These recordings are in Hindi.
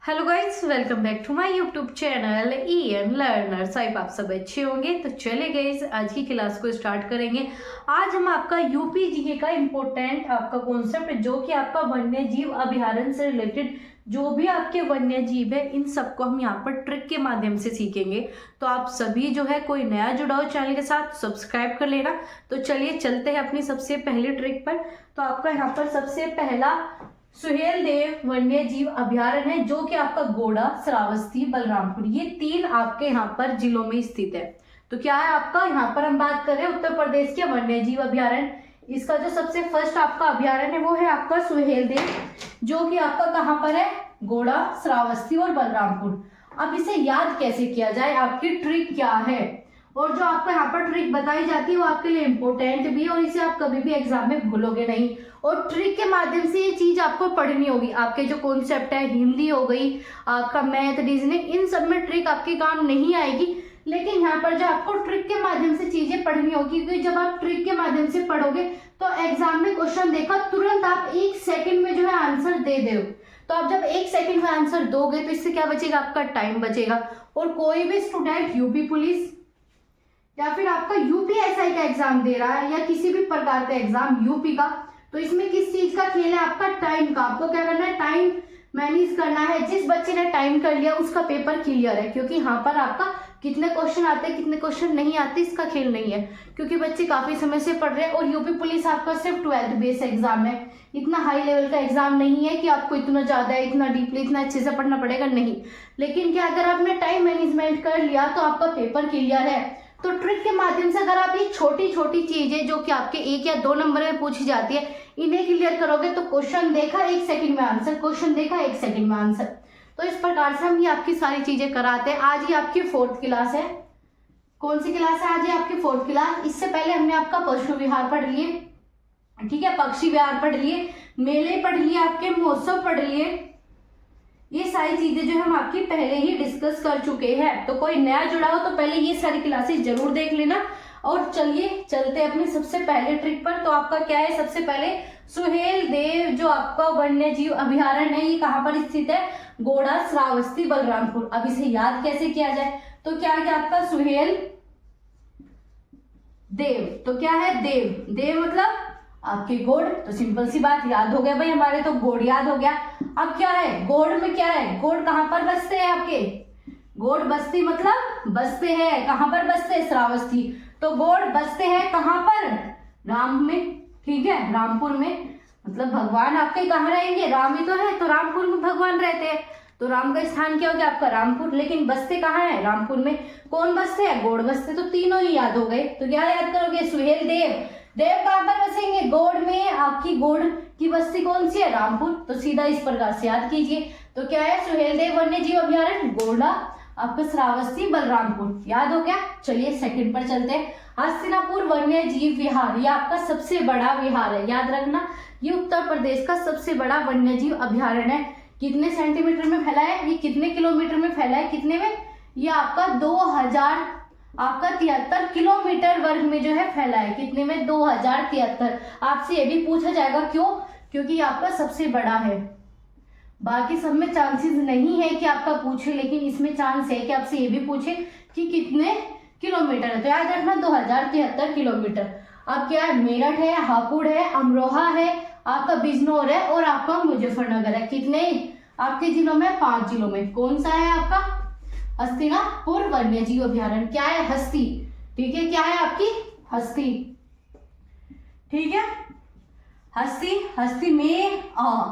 Hello guys, welcome back to my YouTube channel EN learners. I आप सब अच्छे होंगे। तो चले गाइस, आज की क्लास को स्टार्ट करेंगे। आज हम आपका यूपी जीके का इम्पोर्टेंट आपका कॉन्सेप्ट जो कि आपका वन्य जीव अभयारण्य से रिलेटेड जो भी आपके वन्य जीव है इन सबको हम यहाँ पर ट्रिक के माध्यम से सीखेंगे। तो आप सभी जो है कोई नया जुड़ा हो चैनल के साथ सब्सक्राइब कर लेना। तो चलिए चलते हैं अपनी सबसे पहली ट्रिक पर। तो आपका यहाँ पर सबसे पहला सुहेलदेव वन्य जीव अभयारण्य है जो कि आपका गोड़ा, श्रावस्ती, बलरामपुर ये तीन आपके यहाँ पर जिलों में स्थित है। तो क्या है आपका यहाँ पर हम बात कर रहे हैं उत्तर प्रदेश के वन्य जीव अभयारण्य। इसका जो सबसे फर्स्ट आपका अभयारण्य है वो है आपका सुहेलदेव जो कि आपका कहाँ पर है, गोड़ा, श्रावस्ती और बलरामपुर। अब इसे याद कैसे किया जाए, आपकी ट्रिक क्या है और जो आपको यहाँ पर ट्रिक बताई जाती है वो आपके लिए इम्पोर्टेंट भी है और इसे आप कभी भी एग्जाम में भूलोगे नहीं। और ट्रिक के माध्यम से ये चीज आपको पढ़नी होगी। आपके जो कॉन्सेप्ट है, हिंदी हो गई, आपका मैथ, रीजनिंग, इन सब में ट्रिक आपके काम नहीं आएगी, लेकिन यहाँ पर जो आपको ट्रिक के माध्यम से चीजें पढ़नी होगी। क्योंकि जब आप ट्रिक के माध्यम से पढ़ोगे तो एग्जाम में क्वेश्चन देखा तुरंत आप 1 सेकंड में जो है आंसर दे दो। तो आप जब 1 सेकंड में आंसर दोगे तो इससे क्या बचेगा, आपका टाइम बचेगा। और कोई भी स्टूडेंट यूपी पुलिस या फिर आपका यूपीएसआई का एग्जाम दे रहा है या किसी भी प्रकार का एग्जाम यूपी का, तो इसमें किस चीज का खेल है, आपका टाइम का। आपको क्या करना है, टाइम मैनेज करना है। जिस बच्चे ने टाइम कर लिया उसका पेपर क्लियर है। क्योंकि यहाँ पर आपका कितने क्वेश्चन आते हैं कितने क्वेश्चन नहीं आते इसका खेल नहीं है, क्योंकि बच्चे काफी समय से पढ़ रहे हैं। और यूपी पुलिस आपका सिर्फ 12th बेस एग्जाम है, इतना हाई लेवल का एग्जाम नहीं है कि आपको इतना ज्यादा इतना डीपली इतना अच्छे से पढ़ना पड़ेगा, नहीं। लेकिन क्या अगर आपने टाइम मैनेजमेंट कर लिया तो आपका पेपर क्लियर है। तो ट्रिक के माध्यम से अगर आप ये छोटी छोटी चीजें जो कि आपके 1 या 2 नंबर में पूछी जाती है इन्हें क्लियर करोगे तो क्वेश्चन देखा 1 सेकंड में आंसर, क्वेश्चन देखा 1 सेकंड में आंसर। तो इस प्रकार से हम ये आपकी सारी चीजें कराते हैं। आज ही आपकी 4th क्लास है। कौन सी क्लास है, आज ही आपकी 4th क्लास। इससे पहले हमने आपका पशु विहार पढ़ लिए, ठीक है, पक्षी विहार पढ़ लिए, मेले पढ़ लिए, आपके महोत्सव पढ़ लिए। ये सारी चीजें जो हम आपकी पहले ही डिस्कस कर चुके हैं। तो कोई नया जुड़ा हो तो पहले ये सारी क्लासेस जरूर देख लेना। और चलिए चलते अपने सबसे पहले ट्रिक पर। तो आपका क्या है, सबसे पहले सुहेलदेव जो आपका वन्य जीव अभयारण्य है ये कहाँ पर स्थित है, गोड़ा, श्रावस्ती, बलरामपुर। अब इसे याद कैसे किया जाए, तो क्या है आपका सुहेल देव। तो क्या है, देव, देव मतलब आपके गोड़। तो सिंपल सी बात, याद हो गया भाई, हमारे तो गोड़ याद हो गया। अब क्या है, गोड़ में क्या है, गोड़ कहाँ पर बसते हैं आपके, गोड़ बस्ती मतलब बसते हैं, कहाँ पर बसते हैं, श्रावस्ती। तो गोड़ बसते हैं कहाँ पर, राम में, ठीक है, रामपुर में। मतलब भगवान आपके कहाँ रहेंगे, राम ही तो है, तो रामपुर में भगवान रहते हैं। तो राम का स्थान क्या हो गया आपका, रामपुर। लेकिन बसते कहाँ है, रामपुर में। कौन बसते हैं, गोड़ बसते। तो तीनों ही याद हो गए। तो क्या याद करोगे, सुहेल देव, देव कहाँ पर बसेंगे, गोड़ में। आपकी गोड़ की बस्ती कौन सी है, रामपुर। तो सीधा इस प्रकार से याद कीजिए। तो क्या है, सुहेलदेव वन्य जीव अभयारण्य, गोड़ा, आपका श्रावस्ती, बलरामपुर। याद हो गया। चलिए सेकंड पर चलते हैं। हस्तिनापुर वन्य जीव विहार, ये आपका सबसे बड़ा विहार है, याद रखना। ये उत्तर प्रदेश का सबसे बड़ा वन्य जीव अभयारण्य है। कितने सेंटीमीटर में फैला है, ये कितने किलोमीटर में फैला है, कितने में, ये आपका 2073 किलोमीटर वर्ग में जो है फैला है। कितने में, 2073। आपसे ये भी पूछा जाएगा, क्यों, क्योंकि ये आपका सबसे बड़ा है। बाकी सब में चांसेस नहीं है कि आपका पूछे, लेकिन इसमें चांस है कि आपसे ये भी पूछे कि कितने किलोमीटर है। तो याद रखना 2073 किलोमीटर। अब क्या है, मेरठ है, हापुड़ है, अमरोहा है, आपका बिजनौर है और आपका मुजफ्फरनगर है। कितने आपके जिलों में, 5 जिलों में। कौन सा है आपका, हस्तिनापुर वन्य जीव अभयारण्य। क्या है, हस्ती, ठीक है, क्या है आपकी, हस्ती, ठीक है, हस्ती, हस्ती में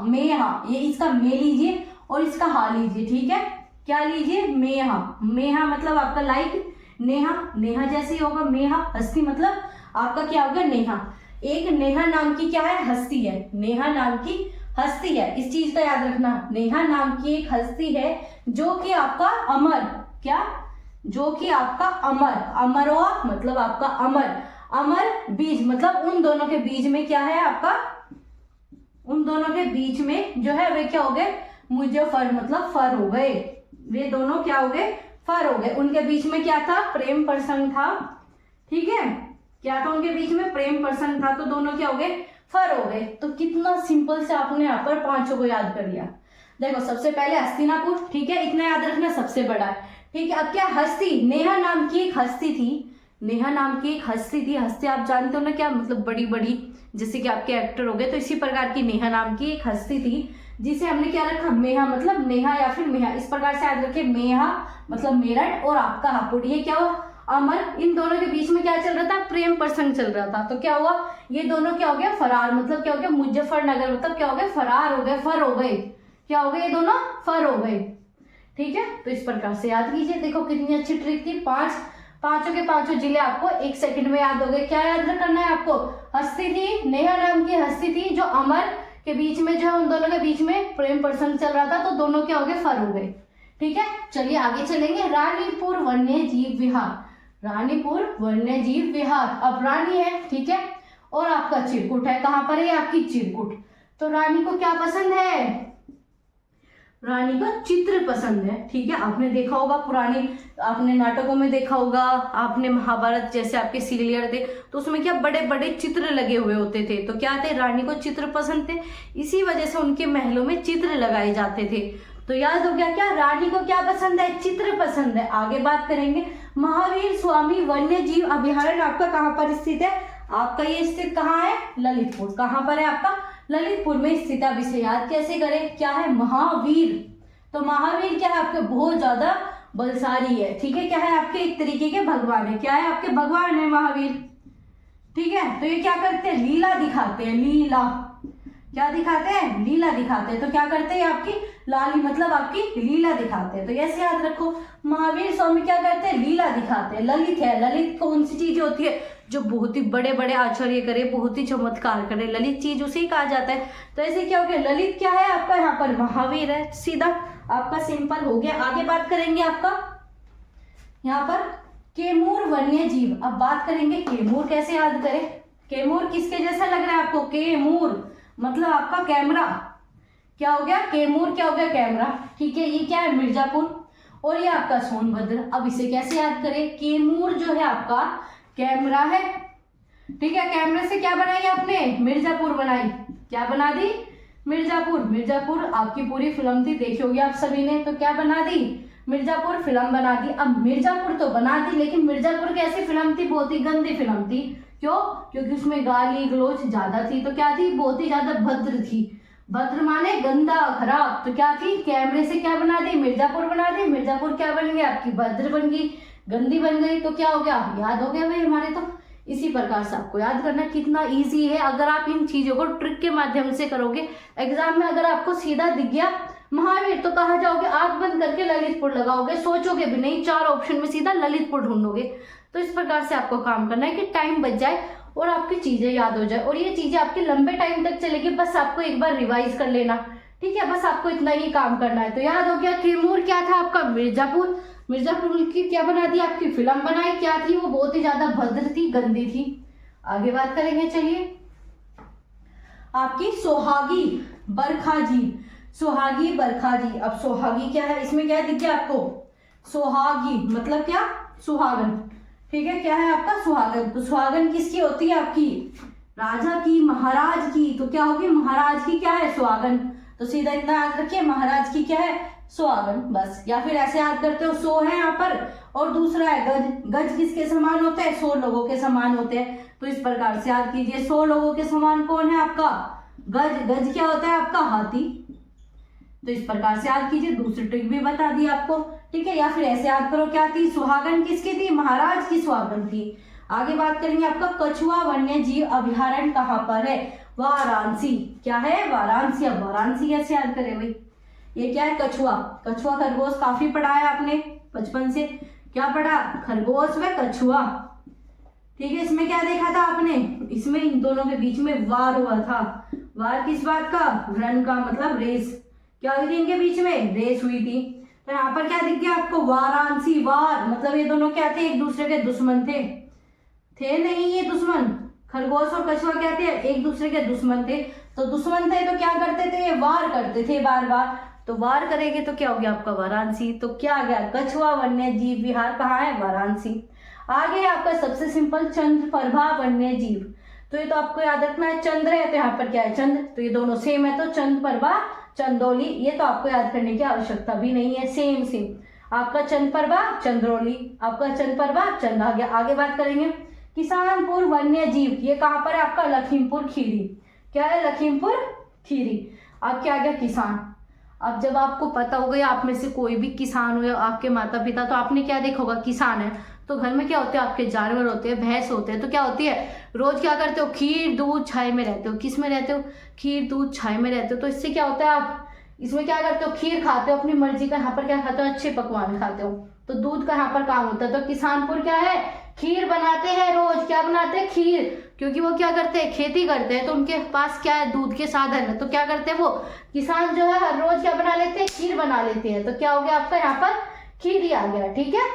मेहा, ये इसका मे लीजिए और इसका हा लीजिए, ठीक है। क्या लीजिए, मेहा, मेहा मतलब आपका लाइक नेहा, नेहा जैसे ही होगा मेहा। हस्ती मतलब आपका क्या होगा, नेहा। एक नेहा नाम की क्या है, हस्ती है, नेहा नाम की हस्ती है। इस चीज का याद रखना, नेहा नाम की एक हस्ती है जो कि आपका अमर, क्या, जो कि आपका अमर, अमरवा मतलब आपका अमर, अमर बीज मतलब उन दोनों के बीच में क्या है आपका, उन दोनों के बीच में जो है वे क्या हो गए, मुजफ्फर मतलब फर हो गए। वे दोनों क्या हो गए, फर हो गए। उनके बीच में क्या था, प्रेम प्रसंग था, ठीक है, क्या था उनके बीच में, प्रेम प्रसंग था। तो दोनों क्या हो गए, फर हो गए। तो कितना सिंपल से आपने यहाँ पर 5 को याद कर लिया। देखो सबसे पहले हस्तिनापुर, ठीक है, इतना याद रखना सबसे बड़ा है, ठीक है। अब क्या हस्ती, नेहा नाम की एक हस्ती थी, नेहा नाम की एक हस्ती थी। हस्ती आप जानते हो ना क्या मतलब बड़ी बड़ी, जैसे कि आपके एक्टर हो गए, तो इसी प्रकार की नेहा नाम की एक हस्ती थी जिसे हमने क्या रखा, मेहा, मतलब नेहा या फिर मेहा, इस प्रकार से याद रखे। मेहा मतलब मेरठ और आपका हापुड़, ये क्या हुआ, अमर। इन दोनों के बीच में क्या चल रहा था, प्रेम प्रसंग चल रहा था। तो क्या हुआ, ये दोनों क्या हो गया, फरार, मतलब क्या हो गया, मुजफ्फरनगर, मतलब क्या हो गया, फरार हो गए, फर हो गए, क्या हो गए, ये दोनों फर हो गए, ठीक है। तो इस प्रकार से याद कीजिए, देखो कितनी अच्छी ट्रिक थी। पांचों के पांचों जिले आपको 1 सेकंड में याद हो गए। क्या याद करना है आपको, हस्ती थी, नेहा नाम की हस्ती थी, जो अमर के बीच में, जो उन दोनों के बीच में प्रेम प्रसंग चल रहा था, तो दोनों क्या हो गए, फर हो गए, ठीक है। चलिए आगे चलेंगे। रानीपुर वन्य जीव विहार, रानीपुर वन्य जीव विहार, अब रानी है, ठीक है, और आपका चिरकुट है, कहां पर है आपकी चिरकुट। तो रानी को क्या पसंद है, रानी को चित्र पसंद है, ठीक है। आपने देखा होगा पुरानी, आपने नाटकों में देखा होगा, आपने महाभारत जैसे आपके सीरियल थे तो उसमें क्या बड़े बड़े चित्र लगे हुए होते थे, तो क्या थे, रानी को चित्र पसंद थे, इसी वजह से उनके महलों में चित्र लगाए जाते थे। तो याद हो गया क्या, रानी को क्या पसंद है, चित्र पसंद है। आगे बात करेंगे, महावीर स्वामी वन्य जीव अभयारण्य आपका कहाँ पर स्थित है, आपका ये स्थित कहाँ है, ललितपुर, कहाँ पर है आपका, ललितपुर में स्थित। अब इसे याद कैसे करें, क्या है, महावीर। तो महावीर क्या है, आपके बहुत ज्यादा बलशाली है, ठीक है, क्या है, आपके एक तरीके के भगवान है, क्या है, आपके भगवान है महावीर, ठीक है। तो ये क्या करते हैं, लीला दिखाते हैं, लीला, क्या दिखाते हैं, लीला दिखाते हैं। तो क्या करते हैं, आपकी लाली, मतलब आपकी लीला दिखाते हैं। तो ऐसे याद रखो, महावीर स्वामी क्या करते हैं, लीला दिखाते हैं। ललित है, ललित कौन सी चीज होती है, जो बहुत ही बड़े बड़े आश्चर्य करे, बहुत ही चमत्कार करे, ललित चीज उसे ही कहा जाता है। तो ऐसे क्या हो गया, ललित क्या है आपका, यहाँ पर महावीर है, सीधा आपका सिंपल हो गया। आगे बात करेंगे आपका यहाँ पर कैमूर वन्य जीव। अब बात करेंगे कैमूर कैसे याद करें, कैमूर किसके जैसा लग रहा है आपको, कैमूर मतलब आपका कैमरा, क्या हो गया, कैमूर क्या हो गया, कैमरा, ठीक है। ये क्या है, मिर्जापुर, और ये आपका सोनभद्र। अब इसे कैसे याद करें, कैमूर जो है आपका कैमरा है, ठीक है, कैमरे से क्या बनाई आपने, मिर्जापुर बनाई, क्या बना दी, मिर्जापुर। मिर्जापुर आपकी पूरी फिल्म थी, देखी होगी आप सभी ने, तो क्या बना दी, मिर्जापुर फिल्म बना दी। अब मिर्जापुर तो बना दी, लेकिन मिर्जापुर कैसी फिल्म थी, बहुत ही गंदी फिल्म थी, क्यों, क्योंकि उसमें गाली गलौज ज्यादा थी। तो क्या थी, बहुत ही ज्यादा भद्र थी, भद्र माने गंदा खराब। तो क्या थी, कैमरे से क्या बना दी, मिर्जापुर बना दी, मिर्जापुर क्या बन गई आपकी, भद्र बन गई, गंदी बन गई। तो क्या हो गया, याद हो गया भाई हमारे। तो इसी प्रकार से आपको याद करना कितना इजी है, अगर आप इन चीजों को ट्रिक के माध्यम से करोगे। एग्जाम में अगर आपको सीधा दिख गया महावीर तो कहाँ जाओगे, आंख बंद करके ललितपुर लगाओगे, सोचोगे भी नहीं, 4 ऑप्शन में सीधा ललितपुर ढूंढोगे। तो इस प्रकार से आपको काम करना है कि टाइम बच जाए और आपकी चीजें याद हो जाए, और ये चीजें आपके लंबे टाइम तक चलेगी, बस आपको एक बार रिवाइज कर लेना, ठीक है, बस आपको इतना ही काम करना है। तो याद हो गया, कैमूर क्या था आपका, मिर्जापुर, मिर्जापुर की क्या बना दी, आपकी फिल्म बनाई, क्या थी वो, बहुत ही ज्यादा भद्र थी, गंदी थी। आगे बात करेंगे, चलिए आपकी सोहागी बरखाजी, सोहागी बरखाजी। अब सोहागी क्या है, इसमें क्या दिख गया आपको, सोहागी मतलब क्या, सुहागन, ठीक है, क्या है आपका सुहागन। तो सुहागन किसकी होती है, आपकी राजा की, महाराज की। तो क्या होगी, महाराज की क्या है, सुहागन। तो सीधा इतना याद रखिए, महाराज की क्या है, सुहागन, बस। या फिर ऐसे याद करते हो, सो है यहाँ पर और दूसरा है गज, गज किसके समान होते हैं, 100 लोगों के समान होते हैं। तो इस प्रकार से याद कीजिए, 100 लोगों के समान कौन है आपका, गज, गज क्या होता है आपका, हाथी। तो इस प्रकार से याद कीजिए, दूसरी ट्रिक भी बता दी आपको, ठीक है। या फिर ऐसे याद करो, क्या थी, सुहागन किसकी थी, महाराज की सुहागन थी। आगे बात करेंगे, आपका कछुआ वन्य जीव अभयारण्य कहाँ पर है, वाराणसी, क्या है, वाराणसी। अब वाराणसी कैसे याद करें भाई, ये क्या है, कछुआ, कछुआ खरगोश काफी पढ़ा है आपने बचपन से, क्या पढ़ा, खरगोश व कछुआ, ठीक है। इसमें क्या देखा था आपने, इसमें इन दोनों के बीच में वार हुआ था, वार किस बात का, रन का, मतलब रेस, क्या हुई थी इनके बीच में, रेस हुई थी। तो यहाँ पर क्या दिख गया आपको, वाराणसी, वार मतलब ये दोनों क्या थे, एक दूसरे के दुश्मन थे नहीं, ये दुश्मन, खरगोश और कछुआ क्या थे, एक दूसरे के दुश्मन थे। तो दुश्मन थे तो क्या करते थे, ये वार करते थे बार बार। तो वार करेंगे तो क्या हो गया आपका, वाराणसी। तो क्या आ गया, कछुआ वन्य जीव विहार कहाँ है, वाराणसी। आगे है आपका सबसे सिंपल, चंद्रप्रभा वन्य जीव। तो ये तो आपको याद रखना है, चंद्र है तो यहाँ पर क्या है, चंद्र, तो ये दोनों सेम है, तो चंद्रप्रभा चंदौली, ये तो आपको याद करने की आवश्यकता भी नहीं है, सेम सेम। आपका चंदपरवा चंद्रौली, आपका चंदपरवा चंद आ गया। आगे बात करेंगे किसानपुर वन्य जीव, ये कहाँ पर है आपका लखीमपुर खीरी। क्या है लखीमपुर खीरी। अब क्या आ गया किसान। अब जब आपको पता होगा या आप में से कोई भी किसान हो या आपके माता पिता, तो आपने क्या देखा होगा, किसान है तो घर में क्या होते हैं आपके जानवर होते हैं, भैंस होते हैं, तो क्या होती है रोज क्या करते हो, खीर दूध छाई में रहते हो। किस में रहते हो, खीर दूध छाई में रहते हो। तो इससे क्या होता है आप इसमें क्या करते हो, खीर खाते हो अपनी मर्जी का, यहाँ पर क्या खाते हो, अच्छे पकवान खाते हो। तो दूध का यहाँ पर काम होता है। तो किसानपुर क्या है, खीर बनाते हैं रोज। क्या बनाते हैं, खीर। क्योंकि वो क्या करते हैं, खेती करते हैं, तो उनके पास क्या है, दूध के साधन है। तो क्या करते हैं वो किसान जो है हर रोज क्या बना लेते हैं, खीर बना लेते हैं। तो क्या हो गया आपका यहाँ पर खीरी आ गया। ठीक है,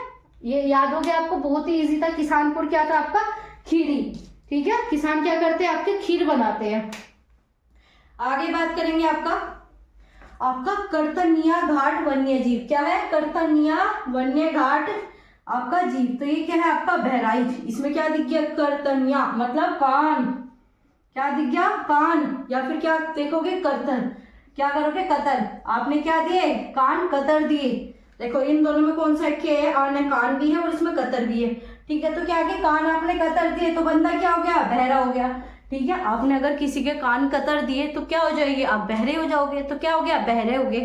ये याद हो गया आपको, बहुत ही इजी था। किसानपुर क्या था आपका, खीरी। ठीक है, किसान क्या करते हैं आपके खीर बनाते हैं। आगे बात करेंगे आपका करतनिया घाट वन्य जीव। क्या है, करतनिया वन्य घाट आपका जीव। तो ये क्या है आपका बहराइच। इसमें क्या दिख गया, करतनिया मतलब कान। क्या दिख गया, कान। या फिर क्या देखोगे, कतर। क्या करोगे, कतर। आपने क्या दिए, कान कतर दिए। देखो इन दोनों में कौन सा के है, आने कान भी है और इसमें कतर भी है। ठीक है, तो क्या आगे कान आपने कतर दिए तो बंदा क्या हो गया, बहरा हो गया। ठीक है, आपने अगर किसी के कान कतर दिए तो क्या हो जाएगी, आप बहरे हो जाओगे। तो क्या हो गया, बहरे हो गए।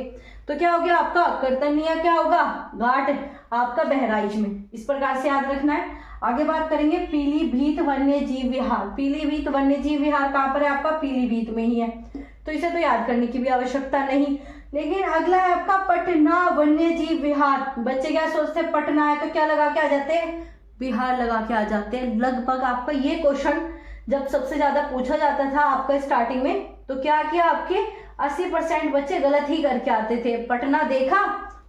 तो क्या हो गया आपका करतनिया क्या होगा, घाट आपका बहराइच में। इस प्रकार से याद रखना है। आगे बात करेंगे पीलीभीत वन्य जीव विहार। पीलीभीत वन्य जीव विहार कहाँ पर है आपका, पीलीभीत में ही है। तो इसे तो याद करने की भी आवश्यकता नहीं। लेकिन अगला है आपका पटना वन्य जीव विहार। बच्चे क्या सोचते हैं, पटना है तो क्या लगा के आ जाते हैं, बिहार लगा के आ जाते हैं। लगभग आपका ये क्वेश्चन जब सबसे ज्यादा पूछा जाता था आपका स्टार्टिंग में, तो क्या किया आपके 80% बच्चे गलत ही करके आते थे। पटना देखा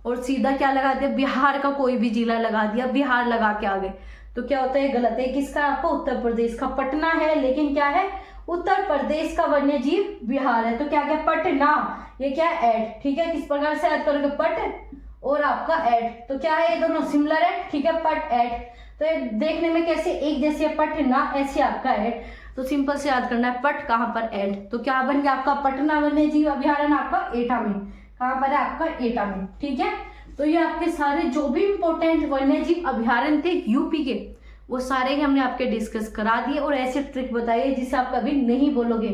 और सीधा क्या लगा दिया, बिहार का कोई भी जिला लगा दिया, बिहार लगा के आ गए। तो क्या होता है, गलत है। किसका आपका, उत्तर प्रदेश का। पटना है लेकिन क्या है, उत्तर प्रदेश का वन्य जीव विहार है। तो क्या क्या, पटना। ये क्या है, एड। ठीक है, किस प्रकार से याद करोगे, पट और आपका एड। तो क्या है, ये दोनों सिमिलर है। ठीक है, पट एड। तो ये देखने में कैसे एक जैसे है, पटना ऐसे आपका एड। तो सिंपल से याद करना है, पट कहाँ पर, एड। तो क्या बन गया आपका पटना वन्य जीव अभयारण्य आपका एटा में। कहाँ पर है आपका, एटा में। ठीक है, तो ये आपके सारे जो भी इंपॉर्टेंट वन्य जीव अभयारण्य थे यूपी के, वो सारे ही हमने आपके डिस्कस करा दिए और ऐसे ट्रिक बताइए जिसे आप कभी नहीं बोलोगे।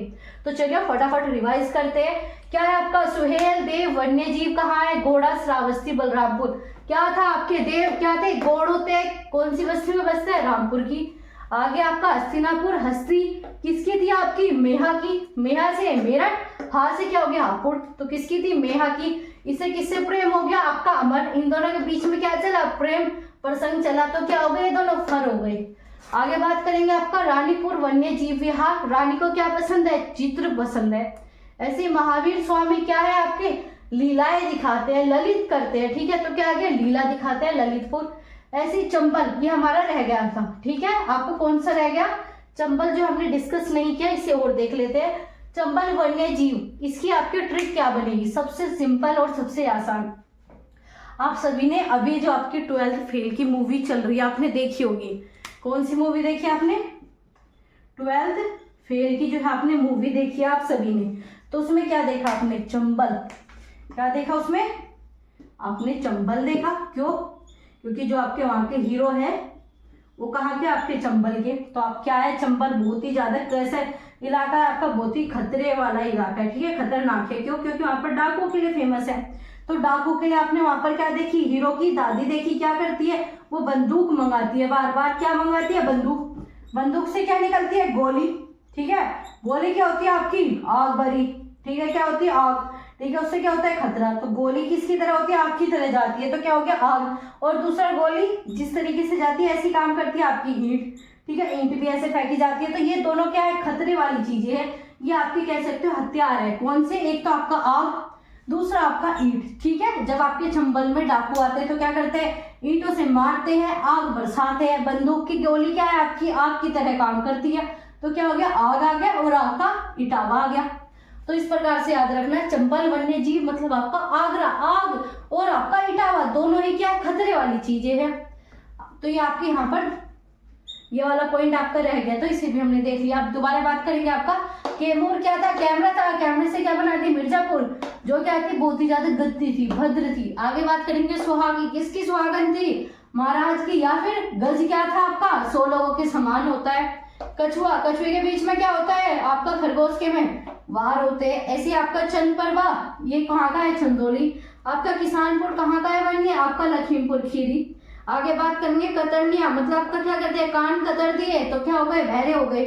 तो चलिए फटाफट रिवाइज करते हैं। क्या है आपका, सुहेल देव वन्य जीव कहाँ है, गोड़ा श्रावस्ती बलरामपुर। क्या था आपके देव क्या थे, गौड़ होते। कौन सी बस्ती में बसते हैं, रामपुर की। आगे आपका हस्तिनापुर, हस्ती किसकी थी आपकी, मेहा की। मेहा से मेरठ, हा से क्या हो गया, हापुड़। तो किसकी थी, मेहा की। इसे किससे प्रेम हो गया आपका, अमर। इन दोनों के बीच में क्या चला, प्रेम प्रसंग चला। तो क्या हो गए, दोनों फर हो गए। आगे बात करेंगे आपका रानीपुर वन्य जीव विहार। रानी को क्या पसंद है, चित्र पसंद है। ऐसे महावीर स्वामी क्या है आपके, लीलाएं दिखाते हैं, ललित करते हैं। ठीक है, तो क्या आ गया, लीला दिखाते हैं, ललितपुर। ऐसे चंबल, ये हमारा रह गया था। ठीक है, आपको कौन सा रह गया, चंबल, जो हमने डिस्कस नहीं किया, इसे और देख लेते हैं। चंबल वन्य जीव, इसकी आपकी ट्रिक क्या बनेगी, सबसे सिंपल और सबसे आसान। आप सभी ने अभी जो आपकी 12th फेल की मूवी चल रही है आपने देखी होगी। कौन सी मूवी देखी आपने, 12th फेल की जो है आपने मूवी देखी है आप सभी ने। तो उसमें क्या देखा आपने, चंबल। क्या देखा उसमें, आपने चंबल देखा। क्यों, क्योंकि जो आपके वहां के हीरो है वो कहाँ के, आपके चंबल के। तो आप क्या है, चंबल बहुत ही ज्यादा कैसा इलाका है आपका, बहुत ही खतरे वाला इलाका है। ठीक है, खतरनाक है। क्यों, क्योंकि वहां पर डाकुओं के लिए फेमस है। तो डाकू के लिए आपने वहां पर क्या देखी, हीरो की दादी देखी। क्या करती है, वो बंदूक मंगाती है, बार बार क्या मंगाती है, बंदूक। बंदूक से क्या निकलती है, गोली। ठीक है, गोली क्या होती है आपकी, आग भरी। ठीक है, क्या होती है, आग। ठीक है, उससे क्या होता है, खतरा। तो गोली किसकी तरह होती है, आग की तरह जाती है। तो क्या हो गया, आग। और दूसरा गोली जिस तरीके से जाती है ऐसी काम करती है आपकी ईंट। ठीक है, ईंट भी ऐसे फेंकी जाती है। तो ये दोनों क्या है, खतरे वाली चीजें हैं। ये आपकी कह सकते हो हथियार है। कौन से, एक तो आपका आग, दूसरा आपका ईंट। ठीक है, जब आपके चंबल में डाकू आते हैं तो क्या करते हैं, ईंटों से मारते हैं, आग बरसाते हैं। बंदूक की गोली क्या है आपकी, आग की तरह काम करती है। तो क्या हो गया, आग आ गया और आग का इटावा आ गया। तो इस प्रकार से याद रखना है, चंबल वन्य जीव मतलब आपका आगरा, आग और आपका इटावा दोनों ही क्या खतरे वाली चीजें हैं। तो ये आपके यहाँ पर ये वाला पॉइंट आपका रह गया, तो इसे भी हमने देख लिया। अब दोबारा बात करेंगे आपका कैमूर क्या था? कैमरा था। कैमरे से क्या बना थी? मिर्जापुर, जो क्या थी? बहुत ही ज्यादा गद्दी थी, भद्र थी। आगे बात करेंगे सुहागी, किसकी सुहागन थी? महाराज की। या फिर गज क्या था आपका? 100 लोगों के समान होता है। कछुआ, कछुए के बीच में क्या होता है आपका? खरगोश के में वार होते हैं। ऐसे आपका चंदपरवा, ये कहाँ का है? चंदौली। आपका किसानपुर कहाँ का है बनिए? आपका लखीमपुर खीरी। आगे बात करेंगे कतरनिया, मतलब आपका क्या करते हैं? कान कतर दिए तो क्या हो गए? बहरे हो गए।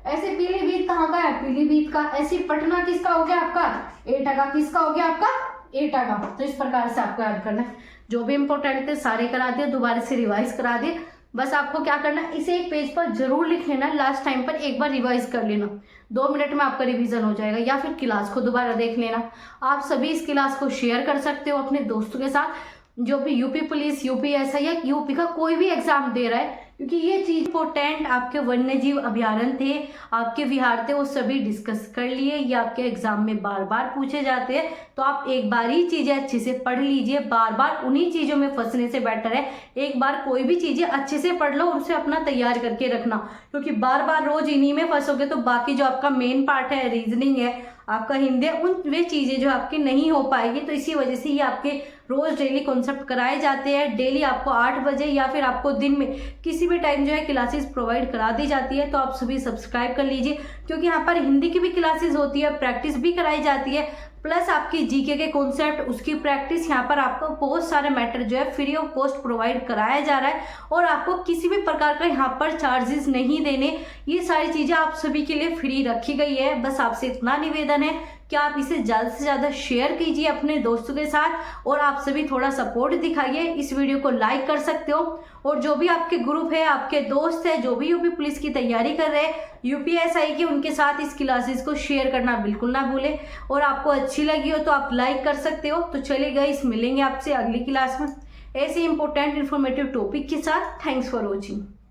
ऐसे पीलीभीत कहाँ का है? पीलीभीत का। ऐसी पटना किसका हो गया आपका? एटा का। किसका हो गया आपका? एटा का। तो इस प्रकार से आपको याद करना है। जो भी इंपॉर्टेंट थे सारे करा दिए, दोबारा से रिवाइज करा दिए। बस आपको क्या करना है, इसे एक पेज पर जरूर लिख लेना, लास्ट टाइम पर एक बार रिवाइज कर लेना। 2 मिनट में आपका रिवीजन हो जाएगा, या फिर क्लास को दोबारा देख लेना। आप सभी इस क्लास को शेयर कर सकते हो अपने दोस्तों के साथ, जो भी यूपी पुलिस, यूपीएसआई या यूपी का कोई भी एग्जाम दे रहा है, क्योंकि ये चीज इंपॉर्टेंट आपके वन्य जीव अभ्यारण्य थे, आपके विहार थे, वो सभी डिस्कस कर लिए। ये आपके एग्जाम में बार बार पूछे जाते हैं, तो आप एक बार ही चीजें अच्छे से पढ़ लीजिए। बार बार उन्हीं चीजों में फंसने से बेटर है एक बार कोई भी चीजें अच्छे से पढ़ लो, उसे अपना तैयार करके रखना। क्योंकि बार बार रोज इन्हीं में फंसोगे तो बाकी जो आपका मेन पार्ट है, रीजनिंग है, आपका हिंदी है, उन वे चीजें जो आपकी नहीं हो पाएगी। तो इसी वजह से ये आपके रोज डेली कॉन्सेप्ट कराए जाते हैं। डेली आपको 8 बजे या फिर आपको दिन में किसी भी टाइम जो है क्लासेस प्रोवाइड करा दी जाती है। तो आप सभी सब्सक्राइब कर लीजिए, क्योंकि यहाँ पर हिंदी की भी क्लासेस होती है, प्रैक्टिस भी कराई जाती है, प्लस आपकी जीके के कॉन्सेप्ट, उसकी प्रैक्टिस। यहाँ पर आपको बहुत सारे मैटर जो है फ्री ऑफ कॉस्ट प्रोवाइड कराया जा रहा है, और आपको किसी भी प्रकार का यहाँ पर चार्जेस नहीं देने। ये सारी चीजें आप सभी के लिए फ्री रखी गई है। बस आपसे इतना निवेदन है कि आप इसे ज़्यादा से ज़्यादा शेयर कीजिए अपने दोस्तों के साथ, और आप सभी थोड़ा सपोर्ट दिखाइए। इस वीडियो को लाइक कर सकते हो, और जो भी आपके ग्रुप है, आपके दोस्त है, जो भी यूपी पुलिस की तैयारी कर रहे हैं, यूपीएसआई की, उनके साथ इस क्लासेस को शेयर करना बिल्कुल ना भूलें। और आपको अच्छी लगी हो तो आप लाइक कर सकते हो। तो चलिए गाइस, मिलेंगे आपसे अगली क्लास में ऐसे इंपॉर्टेंट इन्फॉर्मेटिव टॉपिक के साथ। Thanks for watching.